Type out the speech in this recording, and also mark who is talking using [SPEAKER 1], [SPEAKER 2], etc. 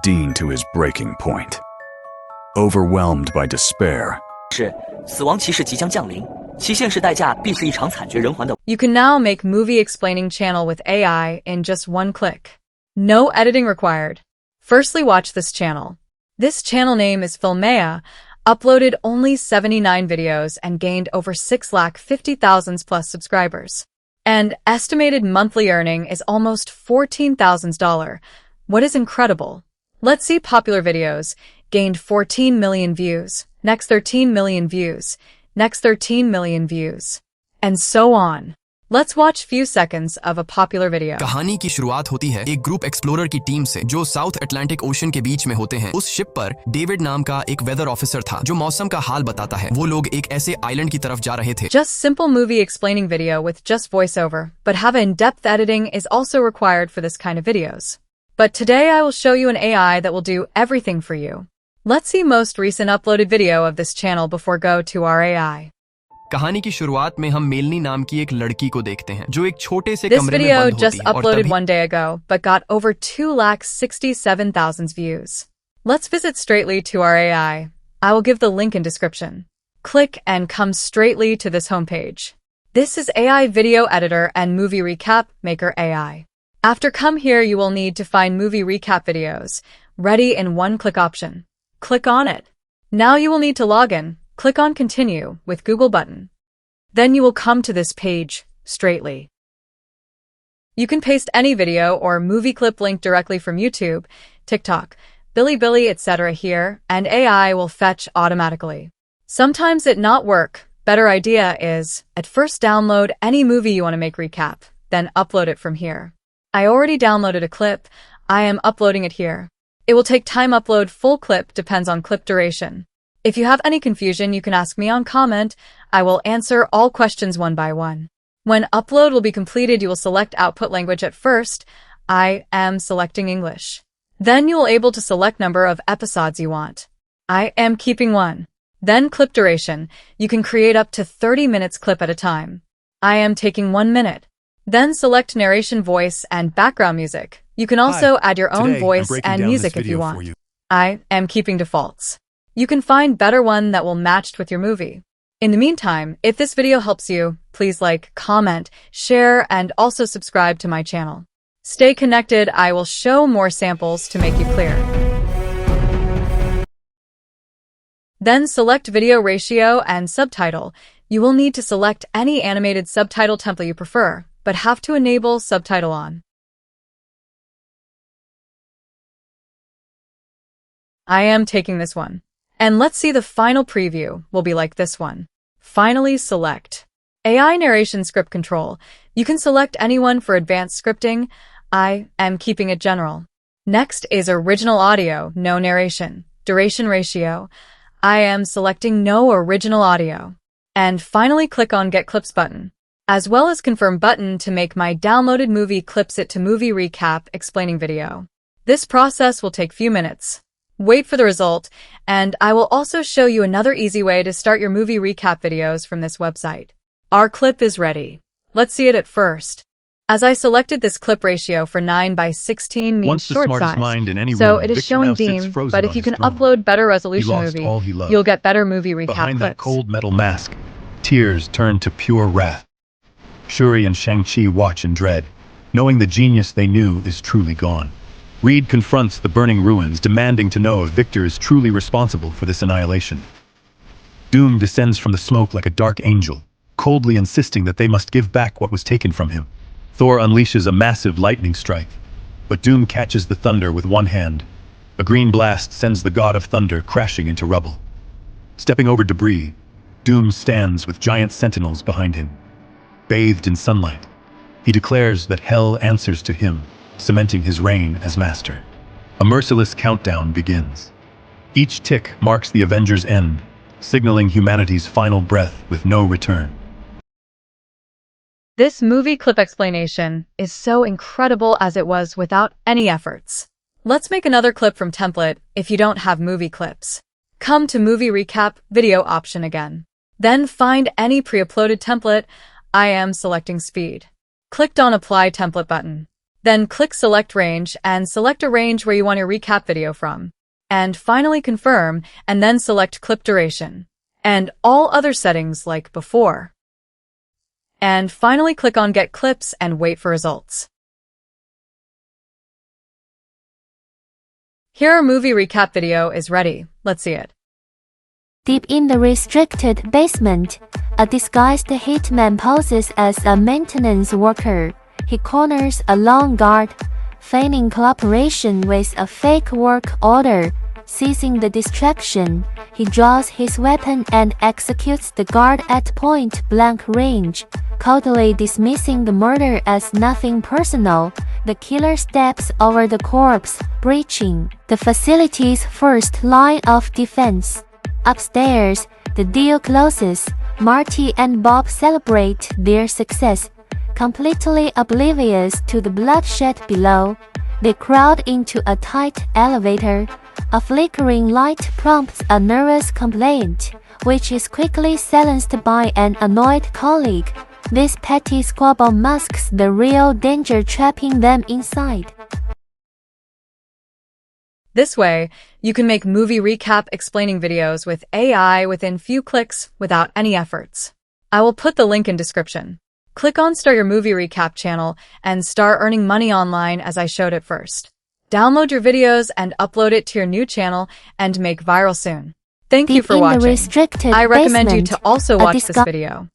[SPEAKER 1] Dean to his breaking point. Overwhelmed by despair,
[SPEAKER 2] 是死亡骑士即将降临，其现实代价必是一场惨绝人寰的。
[SPEAKER 3] You can now make movie explaining channel with AI in just one click. No editing required. Firstly, watch this channel. This channel name is Filmea, uploaded only 79 videos and gained over 650,000 plus subscribers. And estimated monthly earning is almost $14,000. What is incredible? Let's see popular videos. Gained 14 million views. Next 13 million views. Next 13 million views. And so on. Let's watch few seconds of a popular video.
[SPEAKER 4] कहानी की शुरुआत होती है एक group explorer की team से जो south Atlantic ocean के बीच में होते हैं। उस शिप पर डेविड नाम का एक वेदर ऑफिसर था जो मौसम का हाल बताता है। वो लोग एक ऐसे आइलैंड की तरफ जा रहे थे।
[SPEAKER 3] Just simple movie explaining video with just voiceover, but have in-depth editing is also required for this kind of videos. But today I will show you an AI that will do everything for you. Let's see most recent uploaded video of this channel before go to our AI.
[SPEAKER 4] कहानी की शुरुआत में हम Melanie नाम की एक लड़की को देखते हैं जो एक छोटे से
[SPEAKER 3] This
[SPEAKER 4] कमरे में
[SPEAKER 3] video
[SPEAKER 4] बंद होती
[SPEAKER 3] just
[SPEAKER 4] है और
[SPEAKER 3] uploaded
[SPEAKER 4] तभी
[SPEAKER 3] one day ago, but got over 267,000 views. Let's visit straightly to our AI. I will give the link in description. Click and come straightly to this homepage. This is AI Video Editor and Movie Recap Maker AI. After come here, you will need to find movie recap videos, ready in one-click option. Click on it. Now you will need to log in. Click on Continue with Google button. Then you will come to this page straightly. You can paste any video or movie clip link directly from YouTube, TikTok, Bilibili, etc. here, and AI will fetch automatically. Sometimes it not work. Better idea is, at first download any movie you want to make recap, then upload it from here. I already downloaded a clip. I am uploading it here. It will take time upload full clip depends on clip duration. If you have any confusion, you can ask me on comment. I will answer all questions one by one. When upload will be completed, you will select output language at first. I am selecting English. Then you will able to select number of episodes you want. I am keeping 1. Then clip duration. You can create up to 30 minutes clip at a time. I am taking 1 minute. Then select narration voice and background music. You can also add your own voice and music if you want. I am keeping defaults. You can find better one that will match with your movie. In the meantime, if this video helps you, please like, comment, share, and also subscribe to my channel. Stay connected. I will show more samples to make you clear. Then select video ratio and subtitle. You will need to select any animated subtitle template you prefer, but have to enable subtitle on. I am taking this one. And let's see the final preview will be like this one. Finally select AI narration script control. You can select anyone for advanced scripting. I am keeping it general. Next is original audio, no narration. Duration ratio. I am selecting no original audio. And finally click on Get Clips button, as well as Confirm button to make my downloaded movie clips it to movie recap explaining video. This process will take few minutes. Wait for the result, and I will also show you another easy way to start your movie recap videos from this website. Our clip is ready. Let's see it at first. As I selected this clip ratio for 9:16 means short size, so it is showing Dean, but if you can upload better resolution movie, you'll get better movie recap
[SPEAKER 5] Behind
[SPEAKER 3] clips.
[SPEAKER 5] that cold metal mask, tears turn to pure wrath. Shuri and Shang-Chi watch in dread, knowing the genius they knew is truly gone. Reed confronts the burning ruins, demanding to know if Victor is truly responsible for this annihilation. Doom descends from the smoke like a dark angel, coldly insisting that they must give back what was taken from him. Thor unleashes a massive lightning strike, but Doom catches the thunder with one hand. A green blast sends the god of thunder crashing into rubble. Stepping over debris, Doom stands with giant sentinels behind him. Bathed in sunlight, he declares that hell answers to him, cementing his reign as master. A merciless countdown begins. Each tick marks the Avengers' end, signaling humanity's final breath with no return.
[SPEAKER 3] This movie clip explanation is so incredible as it was without any efforts. Let's make another clip from template if you don't have movie clips. Come to movie recap video option again. Then find any pre-uploaded template. I am selecting speed. Clicked on apply template button. Then click Select Range and select a range where you want your recap video from. And finally confirm and then select clip duration. And all other settings like before. And finally click on Get Clips and wait for results. Here our movie recap video is ready. Let's see it.
[SPEAKER 6] Deep in the restricted basement, a disguised hitman poses as a maintenance worker. He corners a lawn guard, feigning cooperation with a fake work order. Seizing the distraction, he draws his weapon and executes the guard at point-blank range. Coldly dismissing the murder as nothing personal, the killer steps over the corpse, breaching the facility's first line of defense. Upstairs, the deal closes. Marty and Bob celebrate their success. Completely oblivious to the bloodshed below, they crowd into a tight elevator. A flickering light prompts a nervous complaint, which is quickly silenced by an annoyed colleague. This petty squabble masks the real danger trapping them inside.
[SPEAKER 3] This way, you can make movie recap explaining videos with AI within few clicks without any efforts. I will put the link in description. Click on Start Your Movie Recap channel and start earning money online as I showed it first. Download your videos and upload it to your new channel and make viral soon. Thank you for watching. I recommend you to also watch this video.